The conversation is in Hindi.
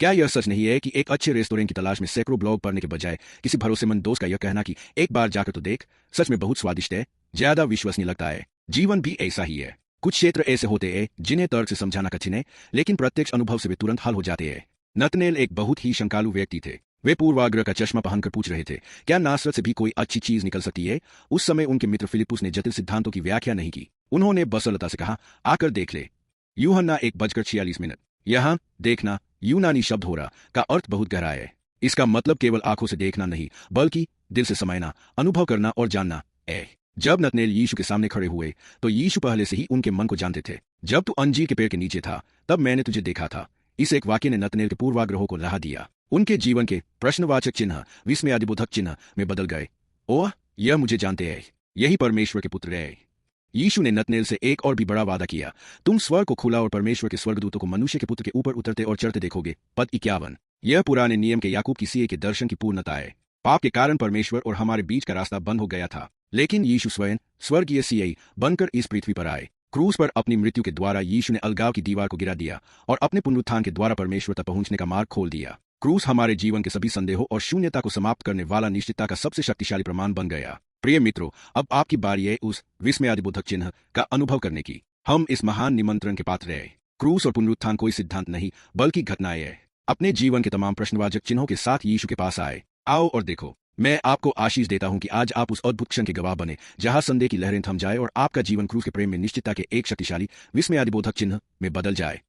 क्या यह सच नहीं है कि एक अच्छे रेस्टोरेंट की तलाश में सैकड़ों ब्लॉग पढ़ने के बजाय किसी भरोसेमंद दोस्त का यह कहना कि एक बार जाकर तो देख, सच में बहुत स्वादिष्ट है, ज्यादा विश्वसनीय लगता है। जीवन भी ऐसा ही है। कुछ क्षेत्र ऐसे होते हैं जिन्हें तर्क से समझाना कठिन है, लेकिन प्रत्यक्ष अनुभव से वे तुरंत हल हो जाते हैं। नतनेल एक बहुत ही शंकालु व्यक्ति थे। वे पूर्वाग्रह का चश्मा पहनकर पूछ रहे थे, क्या नासरत से भी कोई अच्छी चीज निकल सकती है? उस समय उनके मित्र फिलिपुस ने जटिल सिद्धांतों की व्याख्या नहीं की। उन्होंने बसलता से कहा, आकर देख ले। यूहन्ना 1:46। यहाँ देखना यूनानी शब्द हो रहा का अर्थ बहुत गहरा है। इसका मतलब केवल आंखों से देखना नहीं, बल्कि दिल से समझना, अनुभव करना और जानना है। जब नतनेल यीशु के सामने खड़े हुए तो यीशु पहले से ही उनके मन को जानते थे। जब तू अंजीर के पेड़ के नीचे था, तब मैंने तुझे देखा था। इस एक वाक्य ने नतनेल के पूर्वाग्रहों को राह दिया। उनके जीवन के प्रश्नवाचक चिन्ह विस्मयादिबोधक चिन्ह में बदल गए। ओह, यह मुझे जानते हैं, यही परमेश्वर के पुत्र है। यीशु ने नतनेल से एक और भी बड़ा वादा किया, तुम स्वर्ग को खुला और परमेश्वर के स्वर्गदूतों को मनुष्य के पुत्र के ऊपर उतरते और चढ़ते देखोगे। पद 51। यह पुराने नियम के याकूब की सीए के दर्शन की पूर्णता है। पाप के कारण परमेश्वर और हमारे बीच का रास्ता बंद हो गया था, लेकिन यीशु स्वयं स्वर्गीय सीए बनकर इस पृथ्वी पर आए। क्रूस पर अपनी मृत्यु के द्वारा यीशु ने अलगाव की दीवार को गिरा दिया और अपने पुनरुत्थान के द्वारा परमेश्वर तक पहुंचने का मार्ग खोल दिया। क्रूस हमारे जीवन के सभी संदेहों और शून्यता को समाप्त करने वाला निश्चितता का सबसे शक्तिशाली प्रमाण बन गया। प्रिय मित्रों, अब आपकी बारी है उस विस्मयादिबोधक चिन्ह का अनुभव करने की। हम इस महान निमंत्रण के पात्र हैं। क्रूस और पुनरुत्थान कोई सिद्धांत नहीं, बल्कि घटनाएं हैं। अपने जीवन के तमाम प्रश्नवाचक चिन्हों के साथ यीशु के पास आए। आओ और देखो। मैं आपको आशीष देता हूं कि आज आप उस अद्भुत क्षण के गवाह बने जहां संदेह की लहरें थम जाए और आपका जीवन क्रूस के प्रेम में निश्चितता के एक शक्तिशाली विस्मयादिबोधक चिन्ह में बदल जाए।